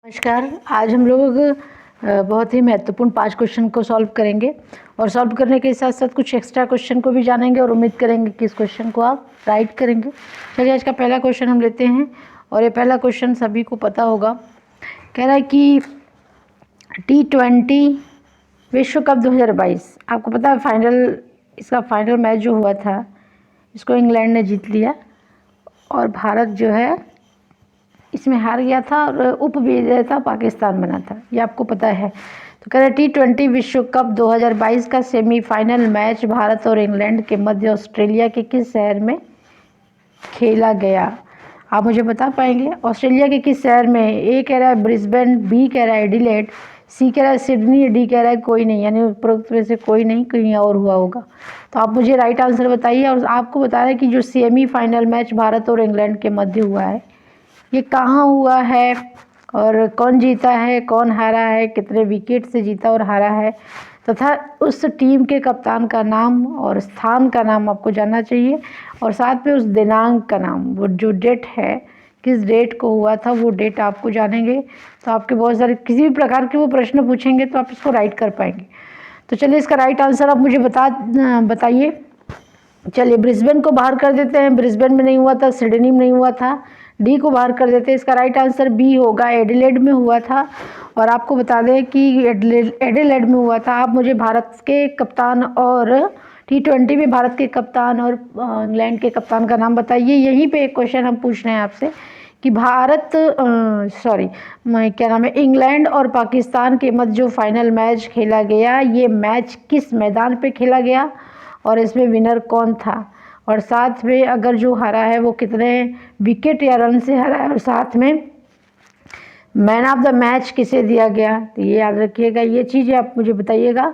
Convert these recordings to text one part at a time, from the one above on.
नमस्कार। आज हम लोग बहुत ही महत्वपूर्ण 5 क्वेश्चन को सॉल्व करेंगे और सॉल्व करने के साथ साथ कुछ एक्स्ट्रा क्वेश्चन को भी जानेंगे और उम्मीद करेंगे कि इस क्वेश्चन को आप राइट करेंगे। चलिए आज का पहला क्वेश्चन हम लेते हैं और ये पहला क्वेश्चन सभी को पता होगा। कह रहा है कि T20 विश्व कप 2022, आपको पता है इसका फाइनल मैच जो हुआ था इसको इंग्लैंड ने जीत लिया और भारत जो है इसमें हार गया था और उपविजेता पाकिस्तान बना था, ये आपको पता है। तो कह रहे T20 विश्व कप 2022 का सेमीफाइनल मैच भारत और इंग्लैंड के मध्य ऑस्ट्रेलिया के किस शहर में खेला गया? आप मुझे बता पाएंगे ऑस्ट्रेलिया के किस शहर में? ए कह रहा है ब्रिस्बेन, बी कह रहा है एडिलेड, सी कह रहा है सिडनी, डी कह रहा है कोई नहीं, यानी उपरोक्त में से कोई नहीं, कहीं और हुआ होगा। तो आप मुझे राइट आंसर बताइए। और आपको बता रहे हैं कि जो सेमीफाइनल मैच भारत और इंग्लैंड के मध्य हुआ है ये कहाँ हुआ है और कौन जीता है, कौन हारा है, कितने विकेट से जीता और हारा है, तथा उस टीम के कप्तान का नाम और स्थान का नाम आपको जानना चाहिए और साथ में उस दिनांक का नाम, वो जो डेट है किस डेट को हुआ था वो डेट आपको जानेंगे। तो आपके बहुत सारे किसी भी प्रकार के वो प्रश्न पूछेंगे तो आप इसको राइट कर पाएंगे। तो चलिए इसका राइट आंसर आप मुझे बताइए। चलिए ब्रिस्बेन को बाहर कर देते हैं, ब्रिस्बेन में नहीं हुआ था, सिडनी में नहीं हुआ था, डी को बाहर कर देते हैं। इसका राइट आंसर बी होगा, एडिलेड में हुआ था। और आपको बता दें कि एडिलेड में हुआ था। आप मुझे भारत के कप्तान और T20 में भारत के कप्तान और इंग्लैंड के कप्तान का नाम बताइए। यहीं पे एक क्वेश्चन हम पूछ रहे हैं आपसे कि क्या नाम है, इंग्लैंड और पाकिस्तान के मध्य जो फाइनल मैच खेला गया ये मैच किस मैदान पे खेला गया और इसमें विनर कौन था, और साथ में अगर जो हारा है वो कितने विकेट या रन से हारा है, और साथ में मैन ऑफ द मैच किसे दिया गया। तो ये याद रखिएगा, ये चीज़ें आप मुझे बताइएगा।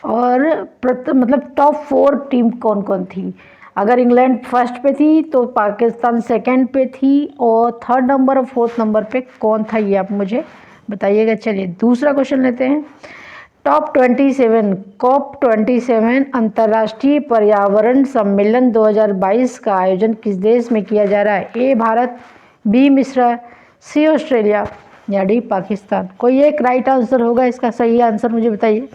और मतलब टॉप 4 टीम कौन कौन थी। अगर इंग्लैंड फर्स्ट पे थी तो पाकिस्तान सेकंड पे थी और थर्ड नंबर और फोर्थ नंबर पे कौन था, ये आप मुझे बताइएगा। चलिए दूसरा क्वेश्चन लेते हैं। COP27 अंतर्राष्ट्रीय पर्यावरण सम्मेलन 2022 का आयोजन किस देश में किया जा रहा है? ए भारत, बी मिस्र, सी ऑस्ट्रेलिया या डी पाकिस्तान। कोई एक राइट आंसर होगा, इसका सही आंसर मुझे बताइए।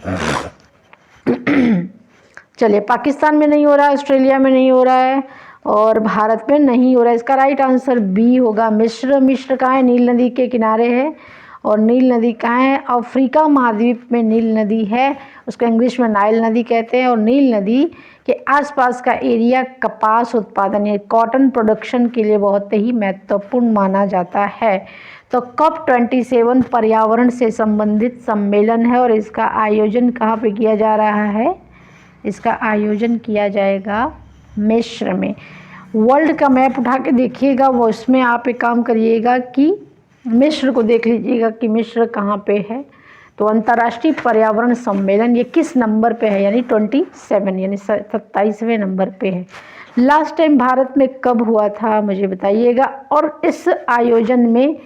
चलिए पाकिस्तान में नहीं हो रहा है, ऑस्ट्रेलिया में नहीं हो रहा है और भारत में नहीं हो रहा है। इसका राइट आंसर बी होगा, मिस्र। मिस्र कहाँ है? नील नदी के किनारे है। और नील नदी कहाँ है? अफ्रीका महाद्वीप में नील नदी है, उसको इंग्लिश में नाइल नदी कहते हैं। और नील नदी के आसपास का एरिया कपास उत्पादन या कॉटन प्रोडक्शन के लिए बहुत ही महत्वपूर्ण माना जाता है। तो COP27 पर्यावरण से संबंधित सम्मेलन है और इसका आयोजन कहाँ पे किया जा रहा है? इसका आयोजन किया जाएगा मिस्र में। वर्ल्ड का मैप उठा के देखिएगा, वो उसमें आप एक काम करिएगा कि मिस्र को देख लीजिएगा कि मिस्र कहाँ पे है। तो अंतर्राष्ट्रीय पर्यावरण सम्मेलन ये किस नंबर पे है? यानी 27 यानी 27वें नंबर पे है। लास्ट टाइम भारत में कब हुआ था मुझे बताइएगा। और इस आयोजन में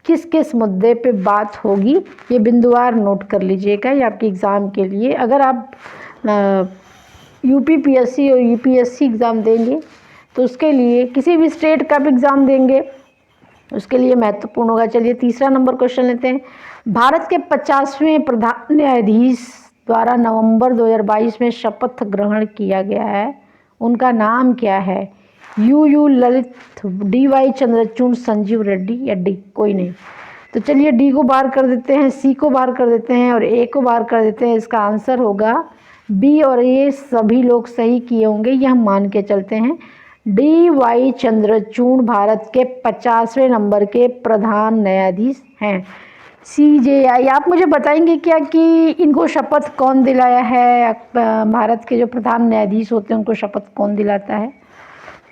किस किस मुद्दे पे बात होगी ये बिंदुवार नोट कर लीजिएगा, ये आपके एग्ज़ाम के लिए। अगर आप UPPSC और UPSC एग्ज़ाम देंगे तो उसके लिए, किसी भी स्टेट का भी एग्ज़ाम देंगे उसके लिए महत्वपूर्ण होगा। चलिए तीसरा नंबर क्वेश्चन लेते हैं। भारत के 50वें प्रधान न्यायाधीश द्वारा नवंबर 2022 में शपथ ग्रहण किया गया है, उनका नाम क्या है? UU ललित, DY चंद्रचूड़, संजीव रेड्डी या डी कोई नहीं। तो चलिए डी को बाहर कर देते हैं, सी को बाहर कर देते हैं और ए को बाहर कर देते हैं। इसका आंसर होगा बी और ये सभी लोग सही किए होंगे, ये हम मान के चलते हैं। DY चंद्रचूड़ भारत के 50वें नंबर के प्रधान न्यायाधीश हैं। CJI, आप मुझे बताएंगे क्या कि इनको शपथ कौन दिलाया है? भारत के जो प्रधान न्यायाधीश होते हैं उनको शपथ कौन दिलाता है?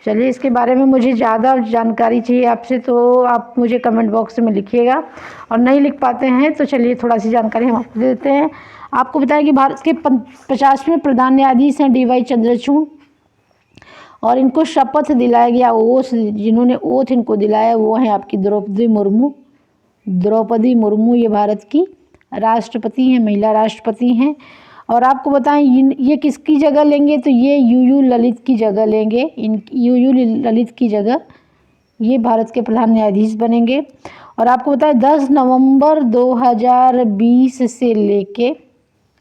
चलिए इसके बारे में मुझे ज़्यादा जानकारी चाहिए आपसे, तो आप मुझे कमेंट बॉक्स में लिखिएगा। और नहीं लिख पाते हैं तो चलिए थोड़ा सी जानकारी हम आपको दे देते हैं। आपको बताएं कि भारत के 50वें प्रधान न्यायाधीश हैं DY चंद्रचूड़ और इनको शपथ दिलाया गया, जिन्होंने ओथ इनको दिलाया वो हैं आपकी द्रौपदी मुर्मू। ये भारत की राष्ट्रपति हैं, महिला राष्ट्रपति हैं। और आपको बताएं ये किसकी जगह लेंगे? तो ये UU ललित की जगह लेंगे। UU ललित की जगह ये भारत के प्रधान न्यायाधीश बनेंगे। और आपको बताएं 10 नवंबर 2020 से लेके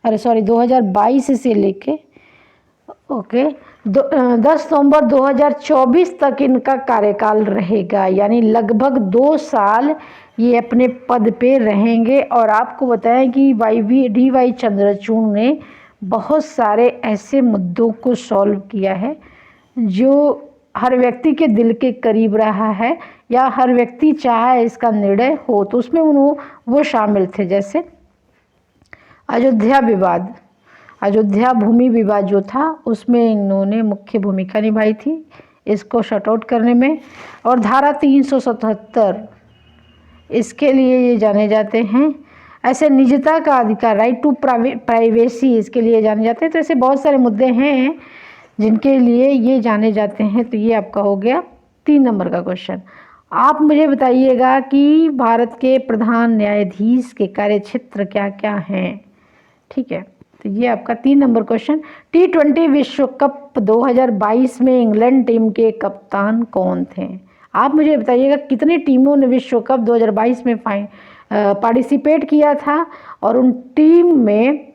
2022 से लेके 10 नवंबर 2024 तक इनका कार्यकाल रहेगा, यानी लगभग 2 साल ये अपने पद पे रहेंगे। और आपको बताएं कि DY चंद्रचूड़ ने बहुत सारे ऐसे मुद्दों को सॉल्व किया है जो हर व्यक्ति के दिल के करीब रहा है, या हर व्यक्ति चाहे इसका निर्णय हो तो उसमें वो शामिल थे। जैसे अयोध्या विवाद, अयोध्या भूमि विवाद जो था उसमें इन्होंने मुख्य भूमिका निभाई थी इसको शट आउट करने में। और धारा 377 इसके लिए ये जाने जाते हैं। ऐसे निजता का अधिकार, राइट टू प्राइवेसी, इसके लिए जाने जाते हैं। तो ऐसे बहुत सारे मुद्दे हैं जिनके लिए ये जाने जाते हैं। तो ये आपका हो गया 3 नंबर का क्वेश्चन। आप मुझे बताइएगा कि भारत के प्रधान न्यायाधीश के कार्यक्षेत्र क्या क्या हैं। ठीक है, तो ये आपका 3 नंबर क्वेश्चन। T20 विश्व कप 2022 में इंग्लैंड टीम के कप्तान कौन थे? आप मुझे बताइएगा कितनी टीमों ने विश्व कप 2022 में पार्टिसिपेट किया था, और उन टीम में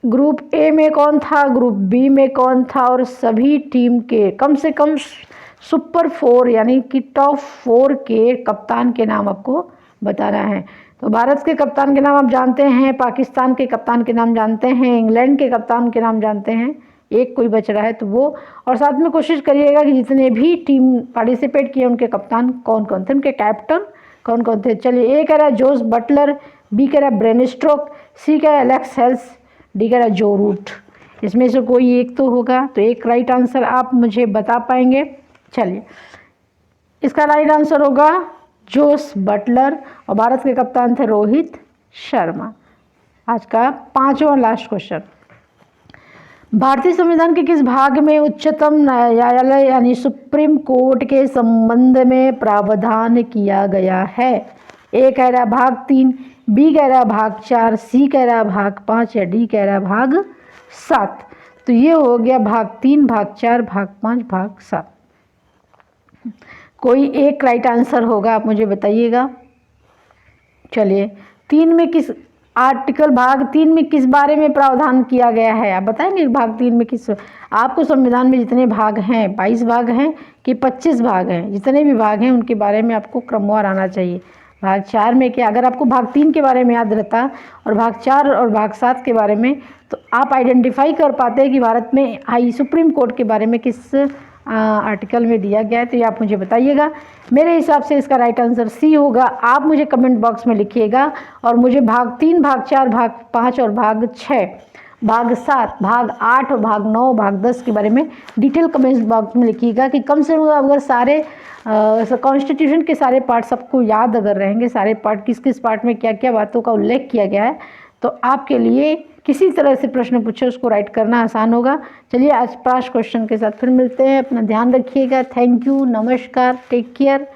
ग्रुप ए में कौन था, ग्रुप बी में कौन था, और सभी टीम के कम से कम सुपर 4 यानी कि टॉप 4 के कप्तान के नाम आपको बताना है। तो भारत के कप्तान के नाम आप जानते हैं, पाकिस्तान के कप्तान के नाम जानते हैं, इंग्लैंड के कप्तान के नाम जानते हैं, एक कोई बच रहा है तो वो। और साथ में कोशिश करिएगा कि जितने भी टीम पार्टिसिपेट किए उनके कप्तान कौन कौन थे, उनके कैप्टन कौन कौन थे। चलिए, ए कह रहा है जोस बटलर, बी कह रहा है ब्रेन स्ट्रोक, सी कह रहा है एलेक्स हेल्स, डी कह रहा है जो रूट। इसमें से कोई एक तो होगा, तो एक राइट आंसर आप मुझे बता पाएंगे। चलिए, इसका राइट आंसर होगा जोस बटलर, और भारत के कप्तान थे रोहित शर्मा। आज का 5वां लास्ट क्वेश्चन। भारतीय संविधान के किस भाग में उच्चतम न्यायालय यानी सुप्रीम कोर्ट के संबंध में प्रावधान किया गया है? ए कह रहा भाग 3, बी कह रहा भाग 4, सी कह रहा भाग 5, या डी कह रहा भाग 7। तो ये हो गया भाग 3, भाग 4, भाग 5, भाग 7। कोई एक राइट आंसर होगा, आप मुझे बताइएगा। चलिए, 3 में किस आर्टिकल भाग 3 में किस बारे में प्रावधान किया गया है, आप बताएंगे भाग 3 में किस। आपको संविधान में जितने भाग हैं, 22 भाग हैं कि 25 भाग हैं, जितने भी भाग हैं उनके बारे में आपको क्रमवार आना चाहिए। भाग 4 में क्या, अगर आपको भाग 3 के बारे में याद रहता और भाग 4 और भाग 7 के बारे में, तो आप आइडेंटिफाई कर पाते कि भारत में सुप्रीम कोर्ट के बारे में किस आर्टिकल में दिया गया है। तो ये आप मुझे बताइएगा। मेरे हिसाब से इसका राइट आंसर सी होगा। आप मुझे कमेंट बॉक्स में लिखिएगा, और मुझे भाग 3, भाग 4, भाग 5 और भाग 6, भाग 7, भाग 8 और भाग 9, भाग 10 के बारे में डिटेल कमेंट बॉक्स में लिखिएगा कि कम से कम अगर सारे कॉन्स्टिट्यूशन के सारे पार्ट सबको याद अगर रहेंगे, सारे पार्ट किस किस पार्ट में क्या क्या बातों का उल्लेख किया गया है, तो आपके लिए किसी तरह से प्रश्न पूछे उसको राइट करना आसान होगा। चलिए, आज 5 क्वेश्चन के साथ फिर मिलते हैं। अपना ध्यान रखिएगा। थैंक यू, नमस्कार, टेक केयर।